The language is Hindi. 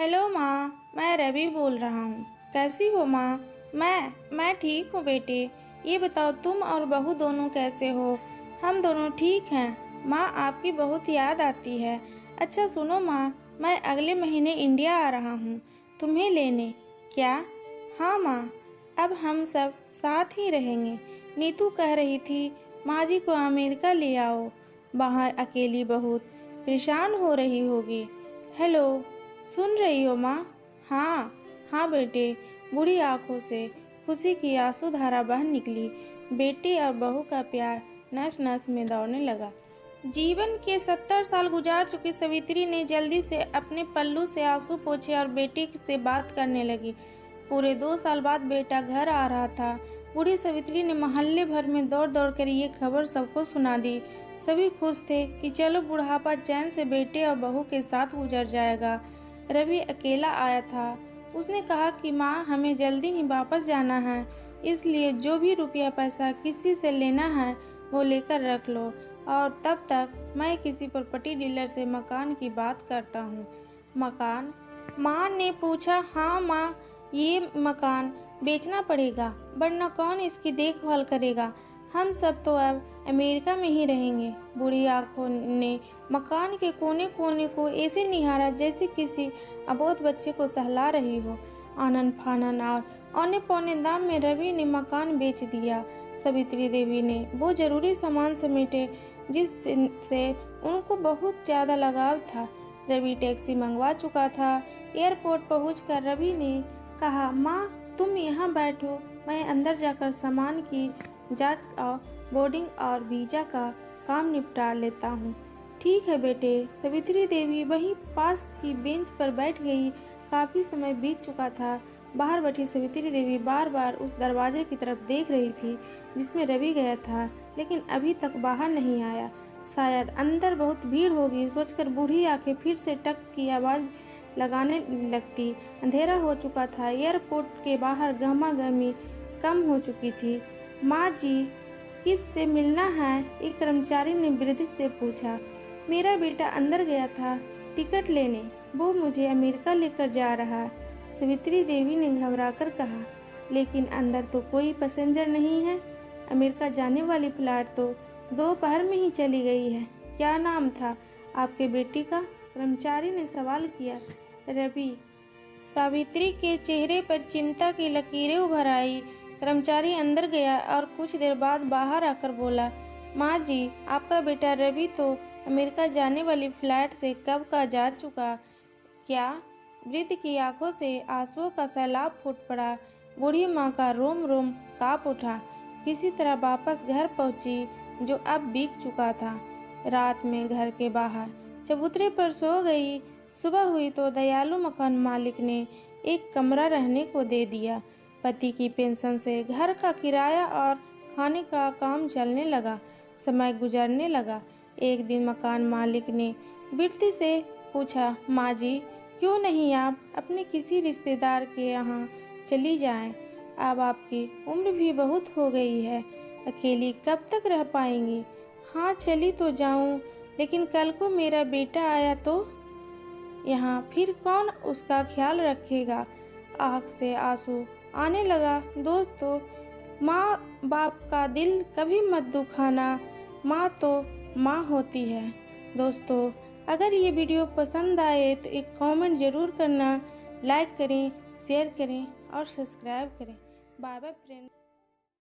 हेलो माँ, मैं रवि बोल रहा हूँ। कैसी हो माँ? मैं ठीक हूँ बेटे। ये बताओ तुम और बहू दोनों कैसे हो? हम दोनों ठीक हैं माँ, आपकी बहुत याद आती है। अच्छा सुनो माँ, मैं अगले महीने इंडिया आ रहा हूँ तुम्हें लेने। क्या? हाँ माँ, अब हम सब साथ ही रहेंगे। नीतू कह रही थी माँ जी को अमेरिका ले आओ, बाहर अकेली बहुत परेशान हो रही होगी। हेलो, सुन रही हो माँ? हाँ हाँ बेटे। बूढ़ी आंखों से खुशी की आंसू धारा बह निकली। बेटे और बहू का प्यार नस नस में दौड़ने लगा। जीवन के 70 साल गुजार चुकी सवित्री ने जल्दी से अपने पल्लू से आंसू पोंछे और बेटे से बात करने लगी। पूरे 2 साल बाद बेटा घर आ रहा था। बूढ़ी सवित्री ने मोहल्ले भर में दौड़ दौड़ कर ये खबर सबको सुना दी। सभी खुश थे कि चलो बुढ़ापा चैन से बेटे और बहू के साथ गुजर जाएगा। रवि अकेला आया था। उसने कहा कि माँ, हमें जल्दी ही वापस जाना है, इसलिए जो भी रुपया पैसा किसी से लेना है वो लेकर रख लो, और तब तक मैं किसी प्रॉपर्टी डीलर से मकान की बात करता हूँ। मकान? माँ ने पूछा। हाँ माँ, ये मकान बेचना पड़ेगा, वरना कौन इसकी देखभाल करेगा? हम सब तो अब अमेरिका में ही रहेंगे। बूढ़ी आंखों ने मकान के कोने कोने को ऐसे निहारा जैसे किसी अबोध बच्चे को सहला रही हो। आनन फानन और औने पौने दाम में रवि ने मकान बेच दिया। सवित्री देवी ने वो जरूरी सामान समेटे जिससे उनको बहुत ज्यादा लगाव था। रवि टैक्सी मंगवा चुका था। एयरपोर्ट पहुंचकर रवि ने कहा, माँ तुम यहाँ बैठो, मैं अंदर जाकर सामान की जांच और बोर्डिंग और वीजा का काम निपटा लेता हूँ। ठीक है बेटे। सवित्री देवी वहीं पास की बेंच पर बैठ गई। काफी समय बीत चुका था। बाहर बैठी सवित्री देवी बार बार उस दरवाजे की तरफ देख रही थी जिसमें रवि गया था, लेकिन अभी तक बाहर नहीं आया। शायद अंदर बहुत भीड़ होगी सोचकर बूढ़ी आंखें फिर से टक की आवाज लगाने लगती। अंधेरा हो चुका था। एयरपोर्ट के बाहर गहमागहमी कम हो चुकी थी। माँ जी, किस से मिलना है? एक कर्मचारी ने वृद्ध से पूछा। मेरा बेटा अंदर गया था टिकट लेने, वो मुझे अमेरिका लेकर जा रहा। सवित्री देवी ने घबराकर कहा। लेकिन अंदर तो कोई पैसेंजर नहीं है। अमेरिका जाने वाली फ्लाइट तो दोपहर में ही चली गई है। क्या नाम था आपके बेटी का? कर्मचारी ने सवाल किया। रवि। सावित्री के चेहरे पर चिंता की लकीरें उभर आई। कर्मचारी अंदर गया और कुछ देर बाद बाहर आकर बोला, माँ जी, आपका बेटा रवि तो अमेरिका जाने वाली फ्लाइट से कब का जा चुका। क्या? वृद्ध की आंखों से आंसुओं का सैलाब फूट पड़ा। बूढ़ी माँ का रोम रोम कांप उठा। किसी तरह वापस घर पहुंची, जो अब बीत चुका था। रात में घर के बाहर चबूतरे पर सो गई। सुबह हुई तो दयालु मकान मालिक ने एक कमरा रहने को दे दिया। पति की पेंशन से घर का किराया और खाने का काम चलने लगा। समय गुजरने लगा। एक दिन मकान मालिक ने वृद्धि से पूछा, माँ जी, क्यों नहीं आप अपने किसी रिश्तेदार के यहाँ चली जाएं? अब आपकी उम्र भी बहुत हो गई है, अकेली कब तक रह पाएंगी? हाँ, चली तो जाऊं, लेकिन कल को मेरा बेटा आया तो यहाँ फिर कौन उसका ख्याल रखेगा? आँख से आंसू आने लगा। दोस्तों, माँ बाप का दिल कभी मत दुखाना, माँ तो माँ होती है। दोस्तों, अगर ये वीडियो पसंद आए तो एक कमेंट जरूर करना, लाइक करें, शेयर करें और सब्सक्राइब करें। Bye bye friend.